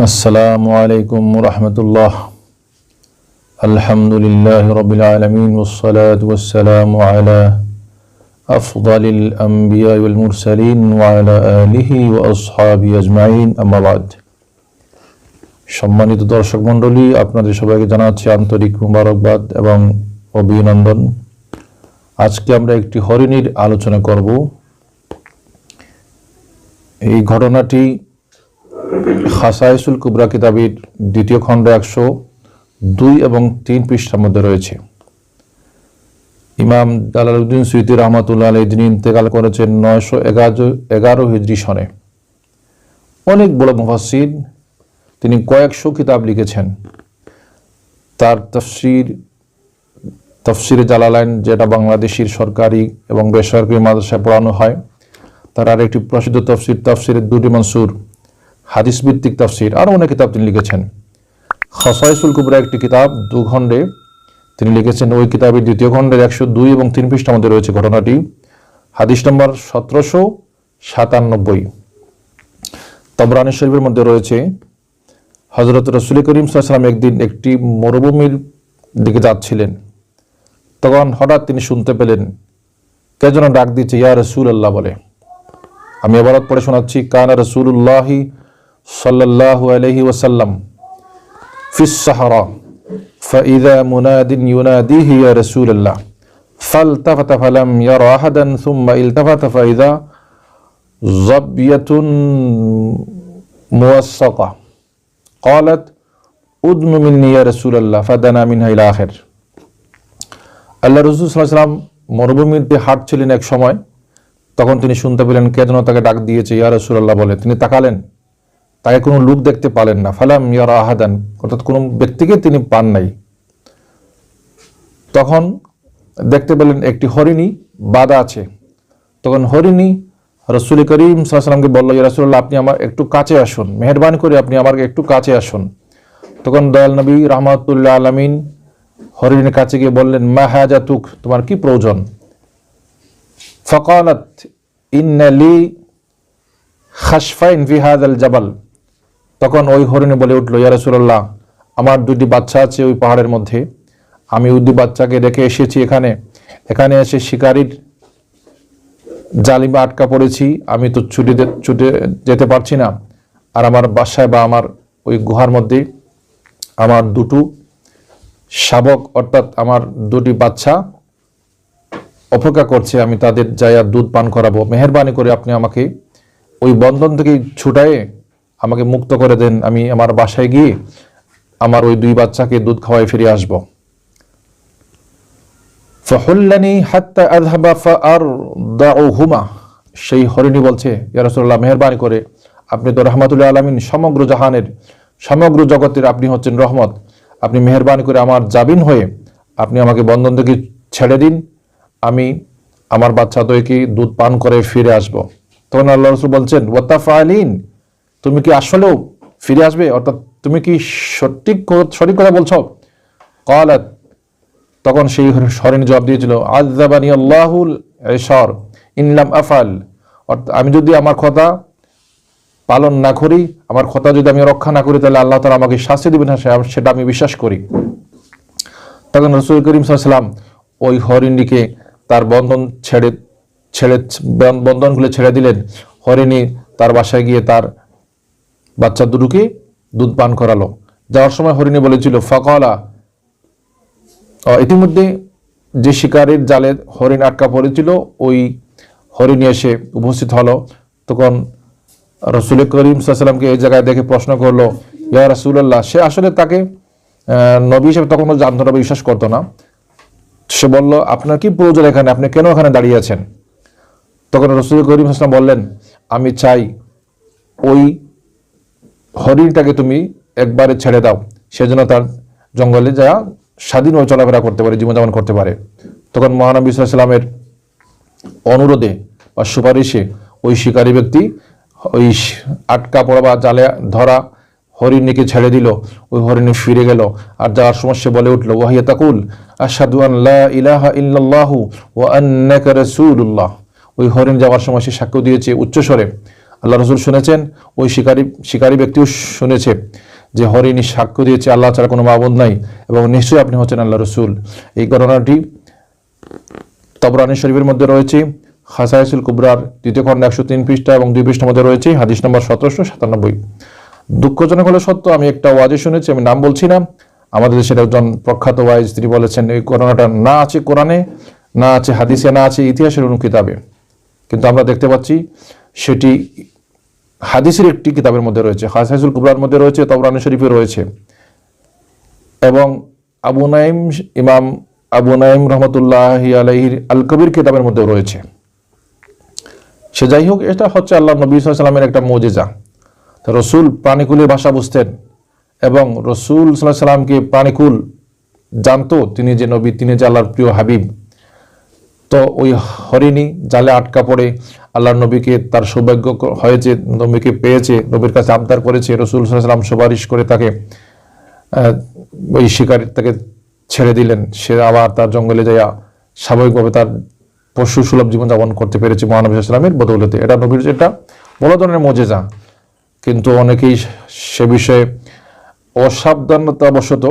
আসসালামু আলাইকুম রাহমাতুল্লাহ। আলহামদুলিল্লাহ রাব্বিল আলামিন ওয়াসসালাতু ওয়াসসালামু আলা আফদালিল আমবিয়া ওয়াল মুরসালিন ওয়া আলা আলিহি ওয়া আসহাবিহি আজমাইন, আম্মা বাদ। সম্মানিত দর্শক মণ্ডলী, আপনাদের সবাইকে জানাচ্ছি আন্তরিক মুবারকবাদ এবং অভিনন্দন। আজকে আমরা একটি হরিণীর আলোচনা করব। এই ঘটনাটি খাসাইসুল কুবরা কিতাবের দ্বিতীয় খণ্ড 102 এবং 3 পৃষ্ঠার মধ্যে রয়েছে। ইমাম জালালউদ্দিন সুয়ুতী রহমাতুল্লাহ আলাইহি যিনি ইন্তেকাল করেছেন 911 হিজরি সনে। অনেক বড় মুফাসসির, তিনি কয়েকশো কিতাব লিখেছেন। তার তাফসিরে জালালাইন, যেটা বাংলাদেশের সরকারি এবং বেসরকারি মাদ্রাসায় পড়ানো হয়, তার আরেকটি প্রসিদ্ধ তাফসিরে দুটি মনসুর, হাদিস ভিত্তিক তাফসির, আরও অনেক কিতাব তিনি লিখেছেন। খাসাইসুল কুবরা একটি কিতাব 2 খণ্ডে তিনি লিখেছেন। ওই কিতাবের দ্বিতীয় খণ্ডের 102 এবং 3 পৃষ্ঠার মধ্যে রয়েছে ঘটনাটি। হাদিস নম্বর 1797। তবরানী শরীফের মধ্যে রয়েছে, হযরত রাসূল করিম সাল্লাল্লাহু আলাইহি ওয়াসাল্লাম একদিন একটি মরুভূমির দিকে যাচ্ছিলেন। তখন হঠাৎ তিনি শুনতে পেলেন কে যেন ডাক দিচ্ছে, ইয়া রাসূলুল্লাহ বলে। আমি ইবারত পড়ে শোনাচ্ছি। কানা রাসূলুল্লাহি সাল্লাল্লাহু আলাইহি ওয়াসাল্লাম ফিস সাহরা ফাইযা মুনাদিন ইউনাদিহি ইয়া রাসূলুল্লাহ ফালতাফাতা ফালাম ইয়ারা আহাদান সুম্মা ইলতাফাতা ফাইযা যাবিয়াতুন মুওয়াসসাকা ক্বালাত উদনু মিন্নি ইয়া রাসূলুল্লাহ ফাদানা মিনহা ইলা আখির। আল্লাহ রাসূল সাল্লাল্লাহু আলাইহি ওয়াসাল্লাম মরুভূমিতে হাঁটছিলেন এক সময়। তখন তিনি শুনতে পেলেন কে যেন তাকে ডাক দিয়েছে, ইয়া রাসূলুল্লাহ বলে। তিনি তাকালেন, তাকে কোনো লোক দেখতে পালেন না। ফালাম ইয়ারা আহাদান, অর্থাৎ কোনো ব্যক্তিকে তিনি পান নাই। তখন দেখতে পেলেন একটি হরিণী বাঁধা আছে। তখন হরিণী রাসূল করিম সাল্লাল্লাহু আলাইহি ওয়াসাল্লামকে বলল, ইয়া রাসূলুল্লাহ, আপনি আমার একটু কাছে আসুন, মেহেরবানি করে আপনি আমার একটু কাছে আসুন। তখন দয়াল নবী রাহমাতুল্লাহ আলামিন হরিণীর কাছে গিয়ে বললেন, মা হাজাতুক, তোমার কি প্রয়োজন? ফাকালাত ইন্না লি খাসফাইন ফি হাযাল জাবাল। তখন ওই হরিণী বলে উঠল, ইয়া রাসূলুল্লাহ, আমার 2টি বাচ্চা আছে ওই পাহাড়ের মধ্যে। আমি ওই 2 বাচ্চাকে রেখে এসেছি এখানে এসে শিকারীর জালিমে আটকা পড়েছি। আমি তো ছুটে যেতে পারছি না। আর আমার বাসায় বা আমার ওই গুহার মধ্যে আমার 2টো শাবক, অর্থাৎ আমার 2টি বাচ্চা অপেক্ষা করছে। আমি তাদের যাইয়া দুধ পান করাবো। মেহেরবানি করে আপনি আমাকে ওই বন্ধন থেকে ছুটায়ে আমাকে মুক্ত করে দেন। আমি আমার বাসায় গিয়ে আমার ওই 2 বাচ্চাকে দুধ খাওয়াই ফিরে আসব। ফাহুল্লানি হাত্তা আযহাবা ফাআরদাউহুমা। সেই হরিণী বলছে, ইয়া রাসূলুল্লাহ, মেহেরবানি করে আপনি তো রাহমাতুল আলামিন, সমগ্র জাহানের, সমগ্র জগতের আপনি হচ্ছেন রহমত। আপনি মেহেরবানি করে আমার জাবিন হয়ে আপনি আমাকে বন্ধন থেকে ছেড়ে দিন। আমি আমার বাচ্চা দইকে দুধ পান করে ফিরে আসব। তখন আল্লাহ রাসূল বলছেন, ওয়াতাফালিন, তুমি কি আসলেও ফিরে আসবে? অর্থাৎ তুমি কি সঠিক কথা বলছো? ক্বালাত, তখন সেই হরিণ জবাব দিয়েছিল, আযাবানি আল্লাহুল ইশার ইন লাম আফআল। অর্থাৎ আমি যদি আমার কথা পালন না করি, আমার কথা যদি আমি রক্ষা না করি, তাহলে আল্লাহ তাআলা আমাকে শাস্তি দিবেন, সেটা আমি বিশ্বাস করি। তখন রাসূল করিম সাল্লাল্লাহু আলাইহি ওয়াসাল্লাম ওই হরিণীকে তার বন্ধনগুলো ছেড়ে দিলেন। হরিণী তার বাসায় গিয়ে তার বাচ্চা 2টোকে দুধ পান করালো। যাওয়ার সময় হরিণী বলেছিল, ফাকালা, ইতিমধ্যে যে শিকারের জালে হরিণ আটকা পড়েছিল ওই হরিণী এসে উপস্থিত হলো। তখন রাসূল করিম সাল্লাল্লাহু আলাইহি ওয়াসাল্লামকে এই জায়গায় দেখে প্রশ্ন করলো, ইয়া রাসূলুল্লাহ, সে আসলে তাকে নবী হিসেবে তখনও জানতো না, বিশ্বাস করতো না। সে বলল, আপনার কি প্রয়োজন এখানে? আপনি কেন এখানে দাঁড়িয়ে আছেন? তখন রাসূল করিম সাল্লাল্লাহু আলাইহি ওয়াসাল্লাম বললেন, আমি চাই ওই হরিণটাকে তুমি একবারে ছেড়ে দাও, সেজন্য তার জঙ্গলে যা স্বাধীনভাবে চলাফেরা করতে পারে, জীবনযাপন করতে পারে। তখন মহানবী সাল্লাল্লাহু আলাইহি ওয়াসাল্লামের অনুরোধে বা সুপারিশে ওই শিকারী ব্যক্তি ওই আটকা পড়া বা জালে ধরা হরিণীকে ছেড়ে দিল। ওই হরিণী ফিরে গেল। আর যাওয়ার সময় সে বলে উঠল, ওয়াহিয়া তাকুল আশহাদু আন লা ইলাহা ইল্লাল্লাহু ওয়া আন্নাকা রাসূলুল্লাহ। ওই হরিণ যাওয়ার সময় সে সাক্ষ্য দিয়েছে উচ্চস্বরে, আল্লাহ রসুল শুনেছেন, ওই শিকারী ব্যক্তিও শুনেছে যে হরিণী সাক্ষ্য দিয়েছে আল্লাহ ছাড়া কোনো মাবুদ নাই এবং নিশ্চয়ই আপনি হচ্ছেন আল্লাহ রসুল। এই ঘটনাটি তাবরানী শরীফের মধ্যে রয়েছে, খাসায়েসুল কুবরার 2 খণ্ড 103 পৃষ্ঠা এবং 2 পৃষ্ঠার মধ্যে রয়েছে, হাদিস নম্বর 1797। দুঃখজনক হলে সত্য, আমি একটা ওয়াজে শুনেছি, আমি নাম বলছি না, আমাদের দেশের একজন প্রখ্যাত ওয়াইজ, তিনি বলেছেন এই ঘটনাটা না আছে কোরআনে, না আছে হাদিসে, না আছে ইতিহাসের কোনো কিতাবে, কিন্তু আমরা দেখতে পাচ্ছি সেটি হাদিসের একটি কিতাবের মধ্যে রয়েছে, খাসায়েসুল কুবরার মধ্যে রয়েছে, তাবরানী শরীফে রয়েছে, এবং ইমাম আবু নাইম রহমতুল্লাহি আলাইহির আল কবির কিতাবের মধ্যে রয়েছে। সে যাই হোক, এটা হচ্ছে আল্লাহ নবী সাল্লাল্লাহু আলাইহি ওয়াসাল্লামের একটা মুজিজা। রসুল প্রাণীকুলের ভাষা বুঝতেন এবং রসুল সাল্লাল্লাহু আলাইহি ওয়াসাল্লামকে প্রাণীকুল জানতো, তিনি যে নবী, তিনি যে আল্লাহর প্রিয় হাবিব। তো ওই হরিণী জালে আটকা পড়ে আল্লাহর নবীকে, তার সৌভাগ্য হয়েছে, নবীকে পেয়েছে, নবীর কাছে আবদার করেছে, রসুল সাল্লাল্লাহু আলাইহি ওয়াসাল্লাম সুপারিশ করে তাকে ওই শিকারী তাকে ছেড়ে দিলেন। সে আবার তার জঙ্গলে যাইয়া স্বাভাবিকভাবে তার পশু সুলভ জীবনযাপন করতে পেরেছে মহানবী সাল্লাল্লাহু আলাইহি ওয়াসাল্লামের বদৌলতে। এটা নবীর একটা বড় ধরনের মুজিজা। কিন্তু অনেকেই সে বিষয়ে অসাবধানতাবশত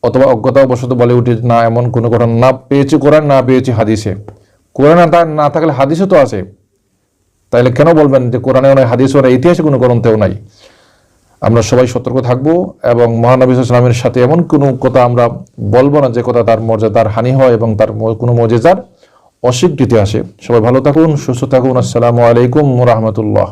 অথবা অজ্ঞতাবশত বলে উঠে, না এমন কোনো ঘটনা না পেয়েছি কোরআন, না পেয়েছি হাদিসে। কোরআন না থাকলে হাদিসে তো আছে, তাইলে কেন বলবেন যে কোরআনেও নাই, হাদিসেও নাই, ইতিহাসে কোনো গ্রন্থেও নাই? আমরা সবাই সতর্ক থাকবো এবং মহানবী সাল্লাল্লাহু আলাইহি ওয়াসাল্লামের সাথে এমন কোনো কথা আমরা বলবো না যে কথা তার মর্যাদার হানি হয় এবং তার কোনো মুজিজার অস্বীকৃতি আসে। সবাই ভালো থাকুন, সুস্থ থাকুন। আসসালামু আলাইকুম ওয়া রাহমাতুল্লাহ।